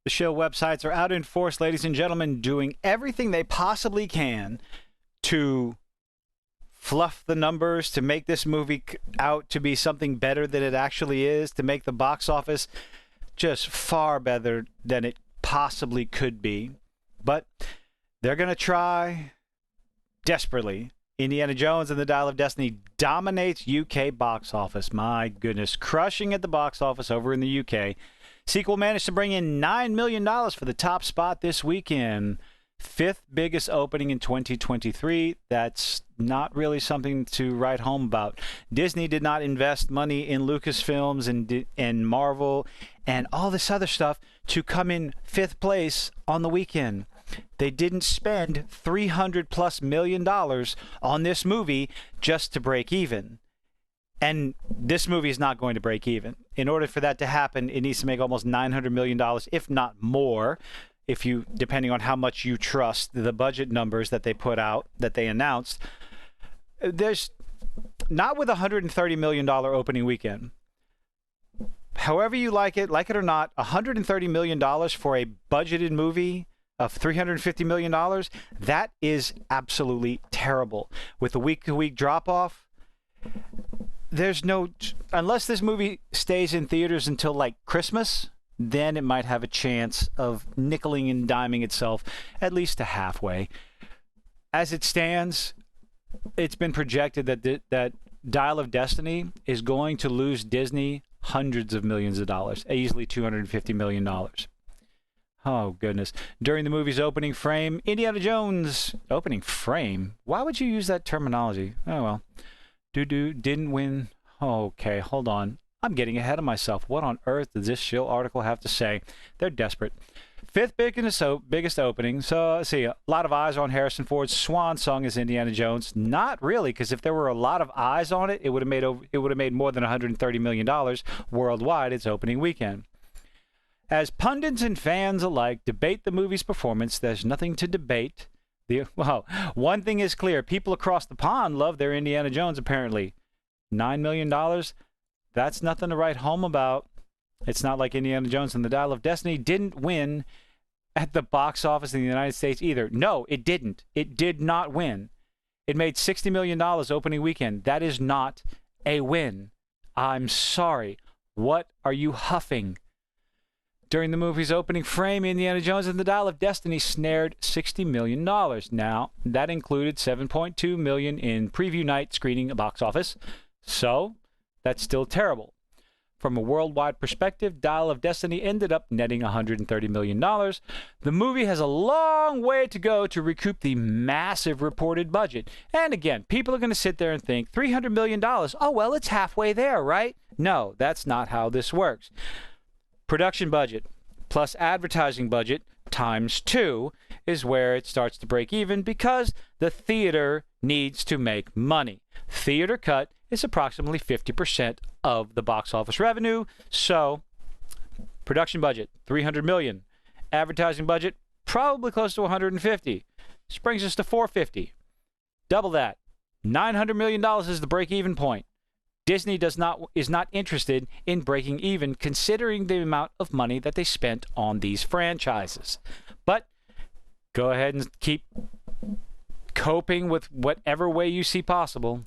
The Shill websites are out in force, ladies and gentlemen, doing everything they possibly can to fluff the numbers, to make this movie out to be something better than it actually is, to make the box office just far better than it possibly could be. But they're going to try desperately. Indiana Jones and the Dial of Destiny dominates UK box office. My goodness, crushing at the box office over in the UK. Sequel managed to bring in $9 million for the top spot this weekend. Fifth biggest opening in 2023. That's not really something to write home about. Disney did not invest money in Lucasfilms and Marvel and all this other stuff to come in fifth place on the weekend. They didn't spend $300+ million on this movie just to break even. And this movie is not going to break even. In order for that to happen, it needs to make almost $900 million, if not more, depending on how much you trust the budget numbers that they put out, that they announced. There's not with $130 million opening weekend. However you like it or not, $130 million for a budgeted movie of $350 million, that is absolutely terrible. With the week-to-week drop-off, there's no, unless this movie stays in theaters until like Christmas, then it might have a chance of nickeling and diming itself at least to halfway. As it stands, it's been projected that Dial of Destiny is going to lose Disney hundreds of millions of dollars, easily $250 million. Oh, goodness. During the movie's opening frame, Indiana Jones... Opening frame? Why would you use that terminology? Oh, well. Didn't win. Okay, hold on. I'm getting ahead of myself. What on earth does this Shill article have to say? They're desperate. Fifth biggest opening. So let's see. A lot of eyes on Harrison Ford's swan song as Indiana Jones. Not really, because if there were a lot of eyes on it, it would have made more than $130 million worldwide its opening weekend. As pundits and fans alike debate the movie's performance, there's nothing to debate. Well, one thing is clear. People across the pond love their Indiana Jones, apparently. $9 million? That's nothing to write home about. It's not like Indiana Jones and the Dial of Destiny didn't win at the box office in the United States either. No, it didn't. It did not win. It made $60 million opening weekend. That is not a win. I'm sorry. What are you huffing? During the movie's opening frame, Indiana Jones and the Dial of Destiny snared $60 million. Now, that included $7.2 million in preview night screening box office. So, that's still terrible. From a worldwide perspective, Dial of Destiny ended up netting $130 million. The movie has a long way to go to recoup the massive reported budget. And again, people are going to sit there and think, $300 million, oh, well, it's halfway there, right? No, that's not how this works. Production budget plus advertising budget times 2 is where it starts to break even because the theater needs to make money. Theater cut is approximately 50% of the box office revenue. So, production budget, $300 million. Advertising budget, probably close to $150. This brings us to $450. Double that. $900 million is the break-even point. Disney is not interested in breaking even, considering the amount of money that they spent on these franchises. But go ahead and keep coping with whatever way you see possible.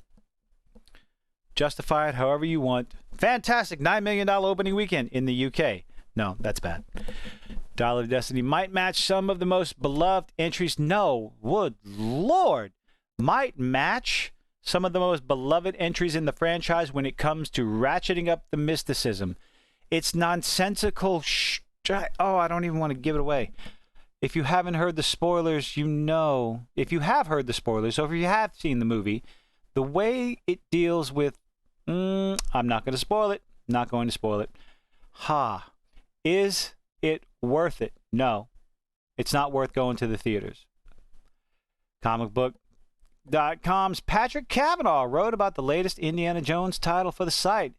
Justify it however you want. Fantastic $9 million opening weekend in the UK. No, that's bad. Dial of Destiny might match some of the most beloved entries. No, would Lord, might match some of the most beloved entries in the franchise when it comes to ratcheting up the mysticism. It's nonsensical. I don't even want to give it away. If you haven't heard the spoilers, you know. If you have heard the spoilers, or if you have seen the movie, the way it deals with, I'm not going to spoil it. Not going to spoil it. Is it worth it? No. It's not worth going to the theaters. Comicbook.com's Patrick Cavanaugh wrote about the latest Indiana Jones title for the site.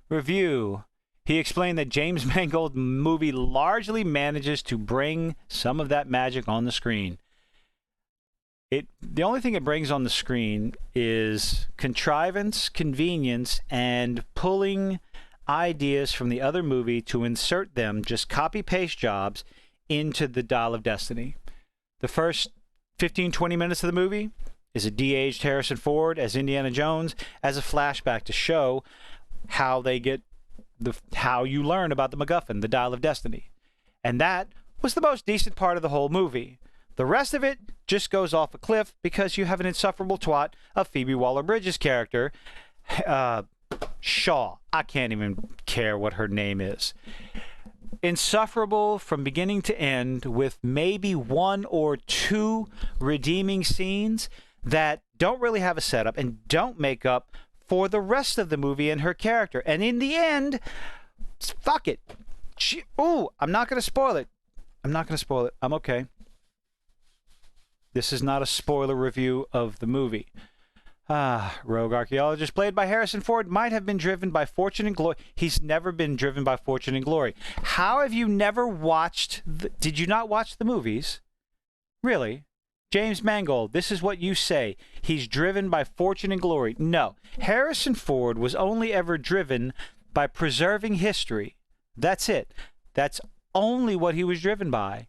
Review. He explained that James Mangold's movie largely manages to bring some of that magic on the screen. The only thing it brings on the screen is contrivance, convenience, and pulling ideas from the other movie to insert them, just copy-paste jobs, into the Dial of Destiny. The first 15-20 minutes of the movie is a de-aged Harrison Ford as Indiana Jones as a flashback to show how they get how you learn about the MacGuffin, the Dial of Destiny. And that was the most decent part of the whole movie. The rest of it just goes off a cliff because you have an insufferable twat of Phoebe Waller-Bridge's character, Shaw. I can't even care what her name is. Insufferable from beginning to end, with maybe one or two redeeming scenes that don't really have a setup and don't make up for the rest of the movie and her character. And in the end, fuck it. I'm not going to spoil it. I'm okay. This is not a spoiler review of the movie. Rogue archaeologist played by Harrison Ford might have been driven by fortune and glory. He's never been driven by fortune and glory. How have you never watched... Did you not watch the movies? Really? James Mangold, this is what you say. He's driven by fortune and glory. No. Harrison Ford was only ever driven by preserving history. That's it. That's only what he was driven by.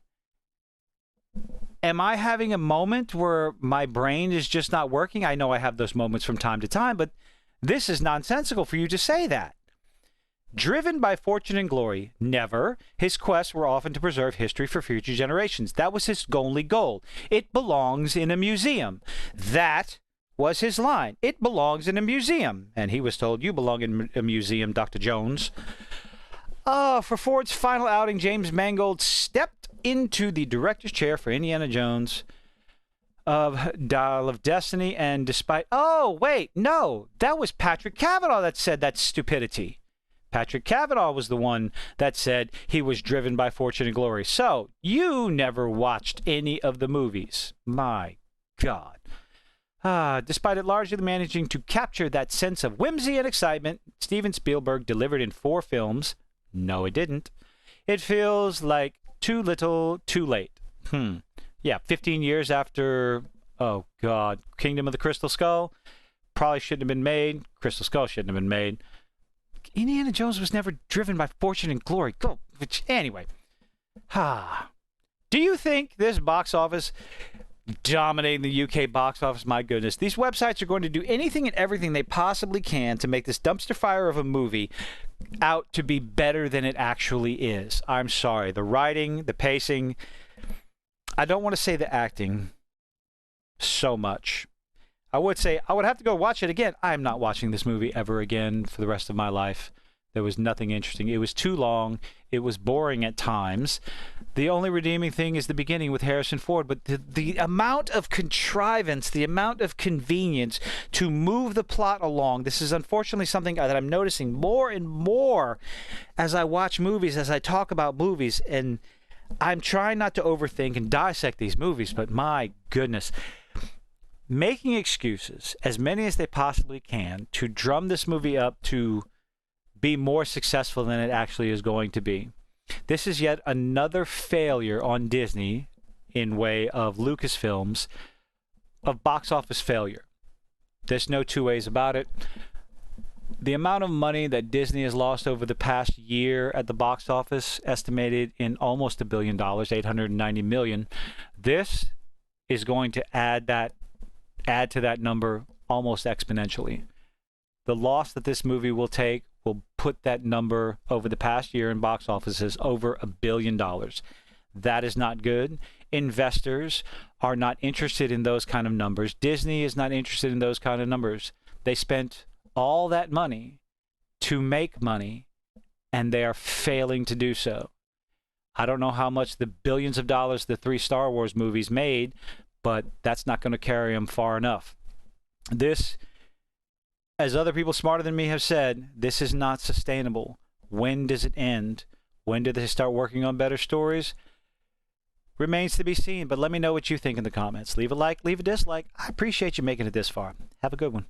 Am I having a moment where my brain is just not working? I know I have those moments from time to time, but this is nonsensical for you to say that. Driven by fortune and glory, never. His quests were often to preserve history for future generations. That was his only goal. It belongs in a museum. That was his line. It belongs in a museum. And he was told, you belong in a museum, Dr. Jones. For Ford's final outing, James Mangold stepped into the director's chair for Indiana Jones of Dial of Destiny, and despite... Oh, wait, no, that was Patrick Cavanaugh that said that stupidity. Patrick Cavanaugh was the one that said he was driven by fortune and glory. So, you never watched any of the movies. My God. Despite it largely managing to capture that sense of whimsy and excitement Steven Spielberg delivered in 4 films... No, it didn't. It feels like too little, too late. Yeah, 15 years after, oh God, Kingdom of the Crystal Skull probably shouldn't have been made. Crystal Skull shouldn't have been made. Indiana Jones was never driven by fortune and glory. Anyway. Do you think this box office dominating the UK box office? My goodness. These websites are going to do anything and everything they possibly can to make this dumpster fire of a movie out to be better than it actually is. I'm sorry. The writing, the pacing, I don't want to say the acting so much. I would say I would have to go watch it again. I'm not watching this movie ever again for the rest of my life. There was nothing interesting. It was too long. It was boring at times. The only redeeming thing is the beginning with Harrison Ford, but the amount of contrivance, the amount of convenience to move the plot along, this is unfortunately something that I'm noticing more and more as I watch movies, as I talk about movies, and I'm trying not to overthink and dissect these movies, but my goodness. Making excuses, as many as they possibly can, to drum this movie up to be more successful than it actually is going to be. This is yet another failure on Disney in way of Lucasfilms of box office failure. There's no two ways about it. The amount of money that Disney has lost over the past year at the box office, estimated in almost $1 billion, $890 million. This is going to add to that number almost exponentially. The loss that this movie will take will put that number over the past year in box offices over $1 billion. That is not good. Investors are not interested in those kind of numbers. Disney is not interested in those kind of numbers. They spent all that money to make money, and they are failing to do so. I don't know how much the billions of dollars the 3 Star Wars movies made, but that's not going to carry them far enough. This, as other people smarter than me have said, this is not sustainable. When does it end? When do they start working on better stories? Remains to be seen, but let me know what you think in the comments. Leave a like, leave a dislike. I appreciate you making it this far. Have a good one.